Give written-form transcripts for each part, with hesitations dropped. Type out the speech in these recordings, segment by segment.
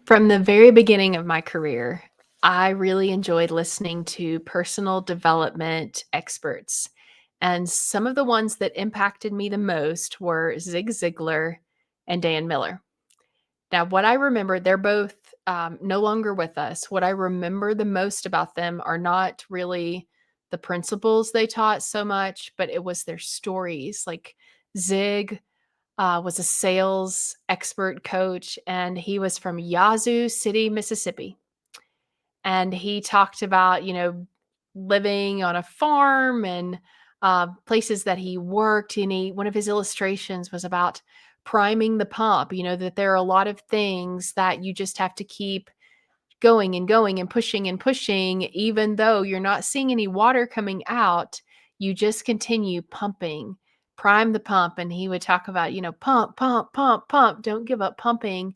From the very beginning of my career, I really enjoyed listening to personal development experts. And some of the ones that impacted me the most were Zig Ziglar and Dan Miller. Now, what I remember, they're both no longer with us. What I remember the most about them are not really the principles they taught so much, but it was their stories. Like Zig was a sales expert coach, and he was from Yazoo City, Mississippi. And he talked about, living on a farm and places that he worked. And one of his illustrations was about priming the pump, that there are a lot of things that you just have to keep going and pushing, even though you're not seeing any water coming out, you just continue pumping, prime the pump. And he would talk about, pump, pump, pump, pump, don't give up pumping.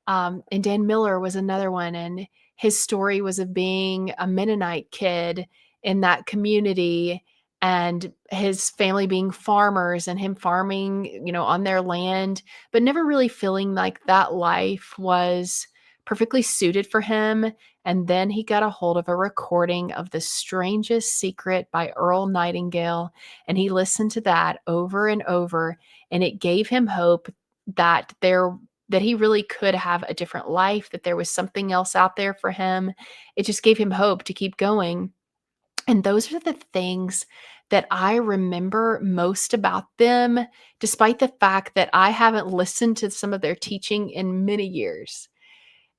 And Dan Miller was another one. And his story was of being a Mennonite kid in that community and his family being farmers and him farming, on their land, but never really feeling like that life was perfectly suited for him. And then he got a hold of a recording of The Strangest Secret by Earl Nightingale. And he listened to that over and over. And it gave him hope that that he really could have a different life, that there was something else out there for him. It just gave him hope to keep going. And those are the things that I remember most about them, despite the fact that I haven't listened to some of their teaching in many years.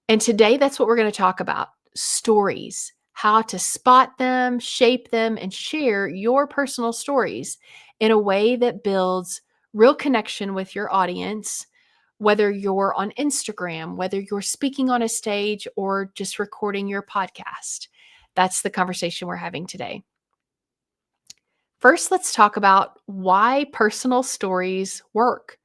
And today, that's what we're going to talk about: stories, how to spot them, shape them, and share your personal stories in a way that builds real connection with your audience, whether you're on Instagram, whether you're speaking on a stage, or just recording your podcast. That's the conversation we're having today. First, let's talk about why personal stories work.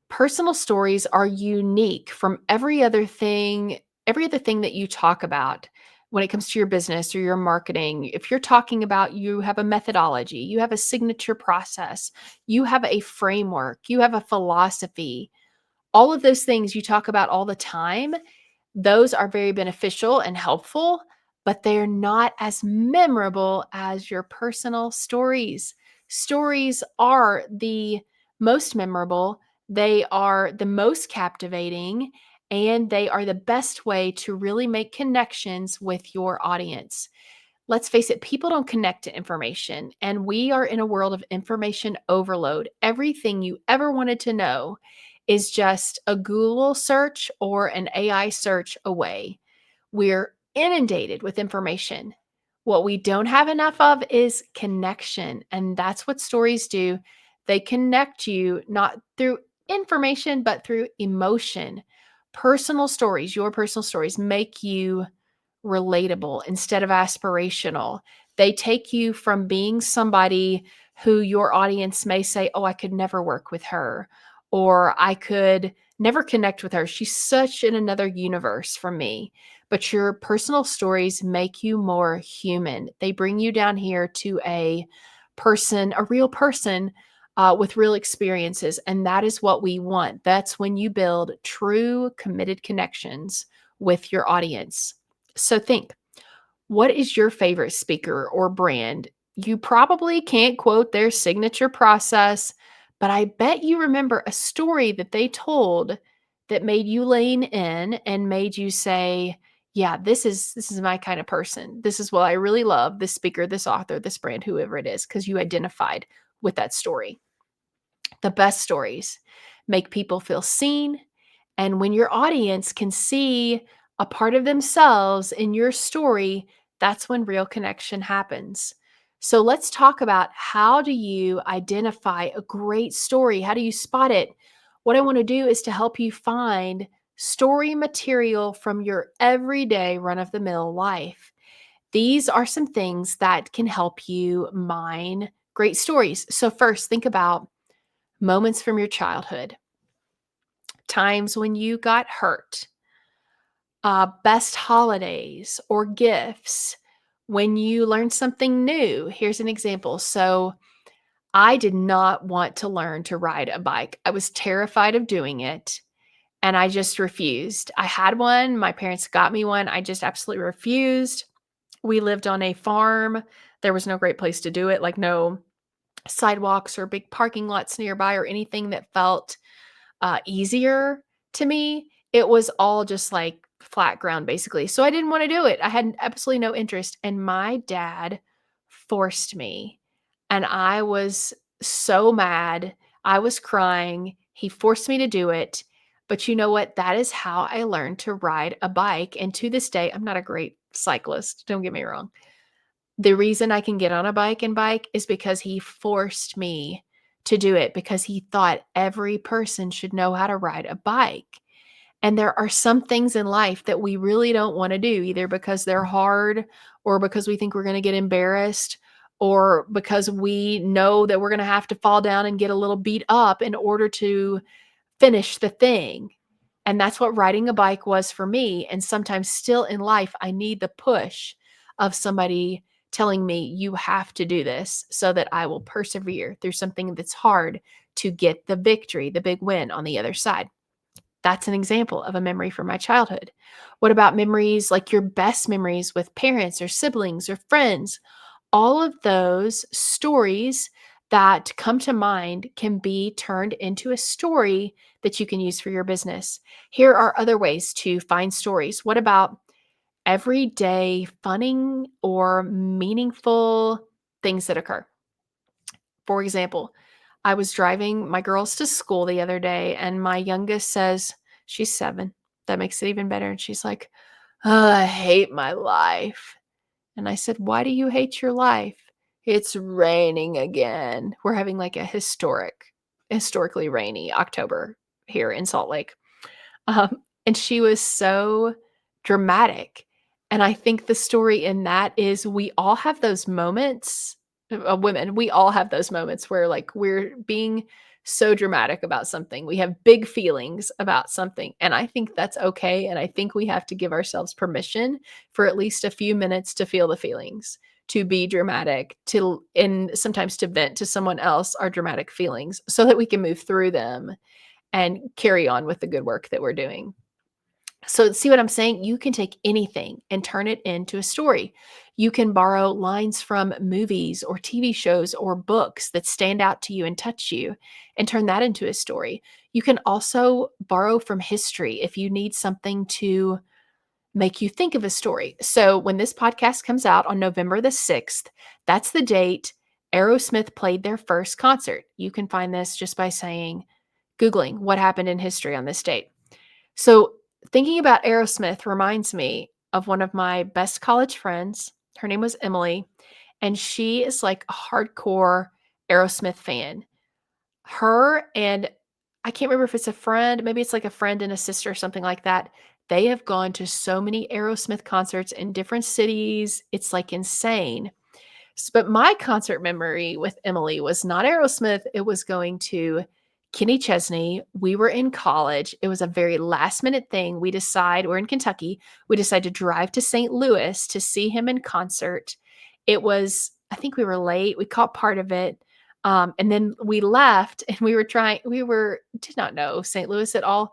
Personal stories are unique from every other thing that you talk about when it comes to your business or your marketing. If you're talking about, you have a methodology, you have a signature process, you have a framework, you have a philosophy, all of those things you talk about all the time, those are very beneficial and helpful, but they're not as memorable as your personal stories. Stories are the most memorable, they are the most captivating, and they are the best way to really make connections with your audience. Let's face it, people don't connect to information, and we are in a world of information overload. Everything you ever wanted to know is just a Google search or an AI search away. We're inundated with information. What we don't have enough of is connection, and that's what stories do. They connect you not through information, but through emotion. Personal stories, your personal stories, make you relatable instead of aspirational. They take you from being somebody who your audience may say, "Oh, I could never work with her," or "I could never connect with her. She's such in another universe from me." But your personal stories make you more human. They bring you down here to a person, a real person, with real experiences. And that is what we want. That's when you build true, committed connections with your audience. So think, what is your favorite speaker or brand? You probably can't quote their signature process, but I bet you remember a story that they told that made you lean in and made you say, "Yeah, this is my kind of person. This is what I really love, this speaker, this author, this brand, whoever it is," because you identified with that story. The best stories make people feel seen, and when your audience can see a part of themselves in your story, that's when real connection happens. So let's talk about, how do you identify a great story? How do you spot it? What I want to do is to help you find story material from your everyday run of the mill life. These are some things that can help you mine great stories. So first, think about moments from your childhood, times when you got hurt, best holidays or gifts, when you learned something new. Here's an example. So, I did not want to learn to ride a bike. I was terrified of doing it. and I just refused. I had one, my parents got me one, I just absolutely refused. We lived on a farm, there was no great place to do it, like, no sidewalks or big parking lots nearby or anything that felt easier to me. It was all just like flat ground basically. So I didn't want to do it. I had absolutely no interest. And my dad forced me. And I was so mad. I was crying. He forced me to do it. But you know what? That is how I learned to ride a bike. And to this day, I'm not a great cyclist. Don't get me wrong. The reason I can get on a bike and bike is because he forced me to do it because he thought every person should know how to ride a bike. And there are some things in life that we really don't want to do, either because they're hard or because we think we're going to get embarrassed or because we know that we're going to have to fall down and get a little beat up in order to finish the thing. And that's what riding a bike was for me. And sometimes still in life, I need the push of somebody telling me, you have to do this so that I will persevere through something that's hard to get the victory, the big win on the other side. That's an example of a memory from my childhood. What about memories like your best memories with parents or siblings or friends? All of those stories that come to mind can be turned into a story that you can use for your business. Here are other ways to find stories. What about everyday funning or meaningful things that occur? For example, I was driving my girls to school the other day, and my youngest says, she's 7. That makes it even better. And she's like, "Oh, I hate my life." And I said, "Why do you hate your life?" "It's raining again." We're having like a historically rainy October here in Salt Lake. And she was so dramatic. And I think the story in that is we all have those moments, women, we all have those moments where like we're being so dramatic about something. We have big feelings about something. And I think that's okay. And I think we have to give ourselves permission for at least a few minutes to feel the feelings, to be dramatic, to and sometimes to vent to someone else our dramatic feelings so that we can move through them and carry on with the good work that we're doing. So, see what I'm saying? You can take anything and turn it into a story. You can borrow lines from movies or TV shows or books that stand out to you and touch you and turn that into a story. You can also borrow from history if you need something to make you think of a story. So, when this podcast comes out on November the 6th, that's the date Aerosmith played their first concert. You can find this just by Googling what happened in history on this date. So, thinking about Aerosmith reminds me of one of my best college friends. Her name was Emily, and she is like a hardcore Aerosmith fan. Her and I can't remember if it's a friend, maybe it's like a friend and a sister or something like that. They have gone to so many Aerosmith concerts in different cities. It's like insane. But my concert memory with Emily was not Aerosmith, it was going to Kenny Chesney. We were in college. It was a very last minute thing. We're in Kentucky. We decided to drive to St. Louis to see him in concert. It was, I think we were late. We caught part of it. And then we left and did not know St. Louis at all.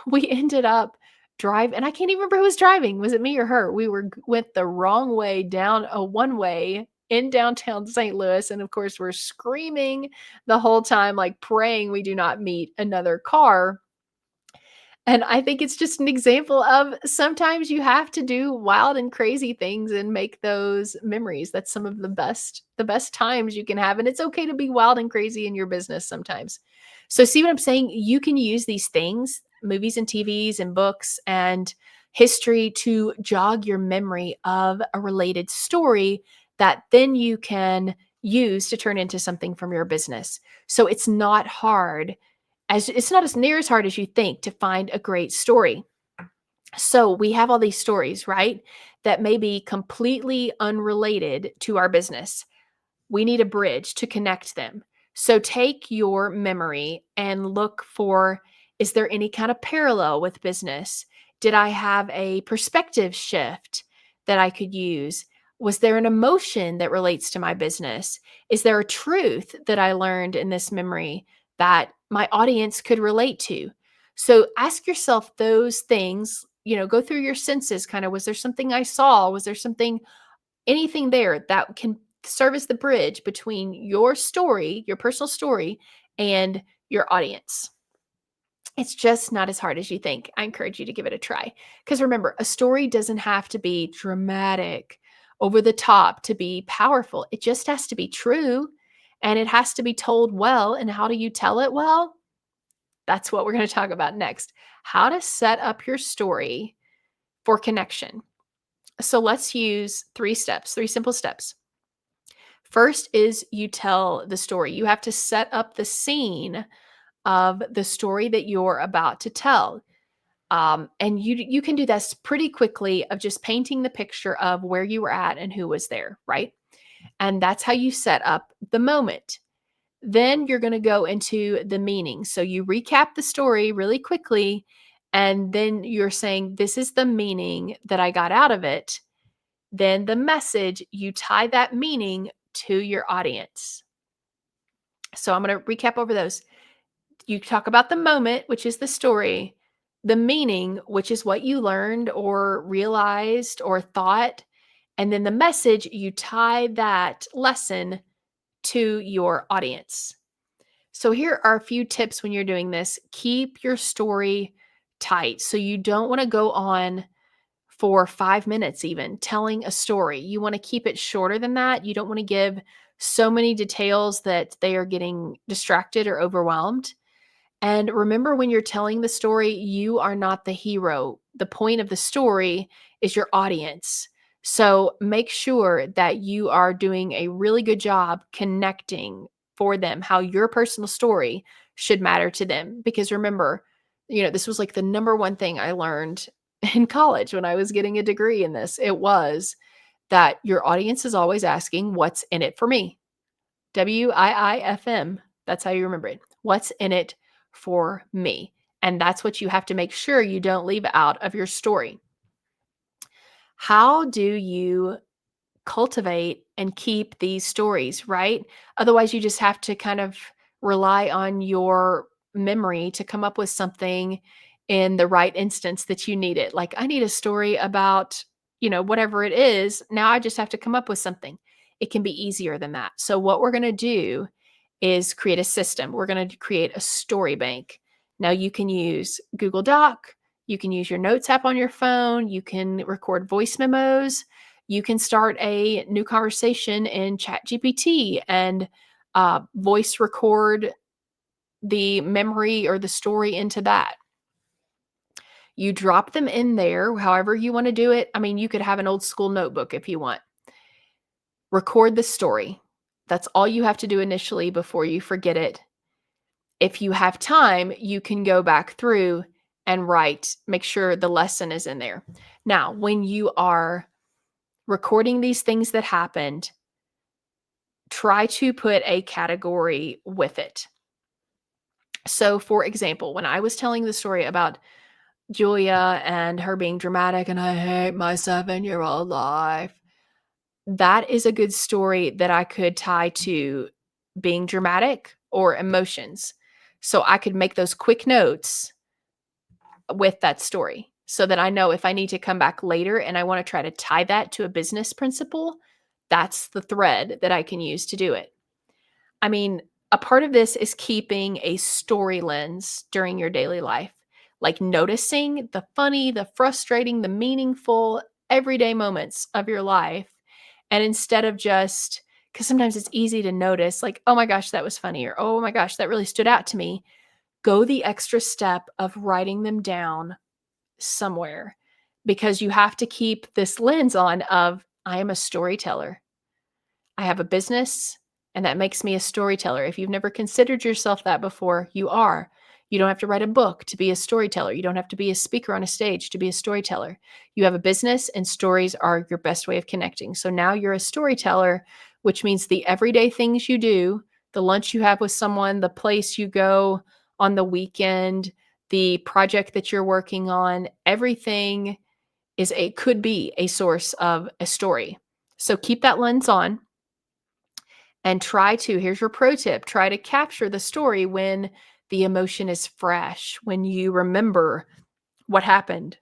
We ended up and I can't even remember who was driving. Was it me or her? Went the wrong way down a one way in downtown St. Louis. And of course, we're screaming the whole time, like praying we do not meet another car. And I think it's just an example of sometimes you have to do wild and crazy things and make those memories. That's some of the best times you can have. And it's okay to be wild and crazy in your business sometimes. So see what I'm saying? You can use these things, movies and TVs and books and history to jog your memory of a related story that then you can use to turn into something from your business. So it's not as near as hard as you think to find a great story. So we have all these stories, right? That may be completely unrelated to our business. We need a bridge to connect them. So take your memory and look for, is there any kind of parallel with business? Did I have a perspective shift that I could use? Was there an emotion that relates to my business? Is there a truth that I learned in this memory that my audience could relate to? So ask yourself those things, go through your senses kind of. Was there something I saw? Was there something, anything there that can serve as the bridge between your story, your personal story, and your audience? It's just not as hard as you think. I encourage you to give it a try. Because remember, a story doesn't have to be dramatic, over the top to be powerful. It just has to be true and it has to be told well. And how do you tell it well? That's what we're going to talk about next. How to set up your story for connection. So let's use 3 steps, 3 simple steps. First is you tell the story. You have to set up the scene of the story that you're about to tell. And you can do this pretty quickly of just painting the picture of where you were at and who was there, right? And that's how you set up the moment. Then you're going to go into the meaning. So you recap the story really quickly, and then you're saying, this is the meaning that I got out of it. Then the message, you tie that meaning to your audience. So I'm going to recap over those. You talk about the moment, which is the story, the meaning, which is what you learned or realized or thought, and then the message, you tie that lesson to your audience. So here are a few tips when you're doing this. Keep your story tight. So you don't want to go on for 5 minutes even telling a story. You want to keep it shorter than that. You don't want to give so many details that they are getting distracted or overwhelmed. And remember, when you're telling the story, you are not the hero. The point of the story is your audience. So make sure that you are doing a really good job connecting for them how your personal story should matter to them. Because remember, this was like the number one thing I learned in college when I was getting a degree in this. It was that your audience is always asking, what's in it for me? WIIFM. That's how you remember it. What's in it for me? And that's what you have to make sure you don't leave out of your story. How do you cultivate and keep these stories, right? Otherwise, you just have to kind of rely on your memory to come up with something in the right instance that you need it. Like, I need a story about, whatever it is. Now I just have to come up with something. It can be easier than that. So, what we're going to do is create a system. We're going to create a story bank. Now, you can use Google Doc, you can use your notes app on your phone, you can record voice memos, you can start a new conversation in ChatGPT and voice record the memory or the story into that. You drop them in there, however you want to do it. I mean, you could have an old school notebook if you want. Record the story. That's all you have to do initially before you forget it. If you have time, you can go back through and make sure the lesson is in there. Now, when you are recording these things that happened, try to put a category with it. So, for example, when I was telling the story about Julia and her being dramatic and I hate my 7-year-old life, that is a good story that I could tie to being dramatic or emotions. So I could make those quick notes with that story so that I know if I need to come back later and I want to try to tie that to a business principle, that's the thread that I can use to do it. I mean, a part of this is keeping a story lens during your daily life, like noticing the funny, the frustrating, the meaningful, everyday moments of your life. And instead of just, because sometimes it's easy to notice, like, oh my gosh, that was funny, or oh my gosh, that really stood out to me, go the extra step of writing them down somewhere because you have to keep this lens on of, I am a storyteller. I have a business, and that makes me a storyteller. If you've never considered yourself that before, you are. You don't have to write a book to be a storyteller. You don't have to be a speaker on a stage to be a storyteller. You have a business, and stories are your best way of connecting. So now you're a storyteller, which means the everyday things you do, the lunch you have with someone, the place you go on the weekend, the project that you're working on, everything could be a source of a story. So keep that lens on and here's your pro tip, try to capture the story when The emotion is fresh when you remember what happened,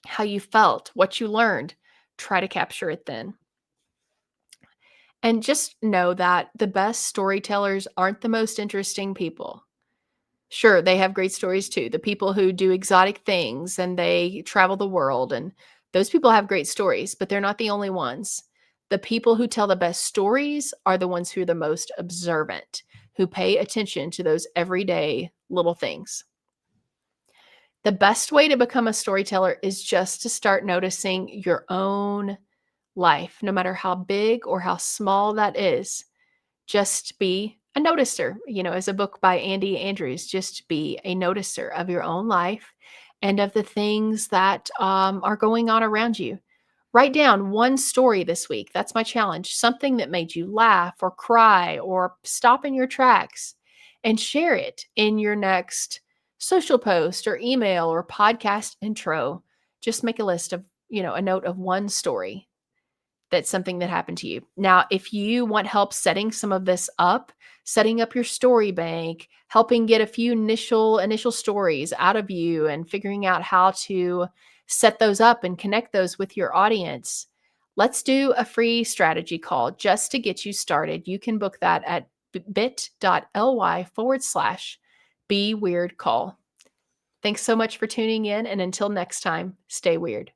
how you felt, what you learned. Try to capture it then. And just know that the best storytellers aren't the most interesting people. Sure, they have great stories too. The people who do exotic things and they travel the world, and those people have great stories, but they're not the only ones. The people who tell the best stories are the ones who are the most observant, who pay attention to those everyday little things. The best way to become a storyteller is just to start noticing your own life, no matter how big or how small that is. Just be a noticer, as a book by Andy Andrews, just be a noticer of your own life and of the things that are going on around you. Write down one story this week. That's my challenge. Something that made you laugh or cry or stop in your tracks, and share it in your next social post or email or podcast intro. Just make a list of, a note of one story that's something that happened to you. Now, if you want help setting some of this up, setting up your story bank, helping get a few initial stories out of you and figuring out how to set those up and connect those with your audience, let's do a free strategy call just to get you started. You can book that at bit.ly/be weird call. Thanks so much for tuning in. And until next time, stay weird.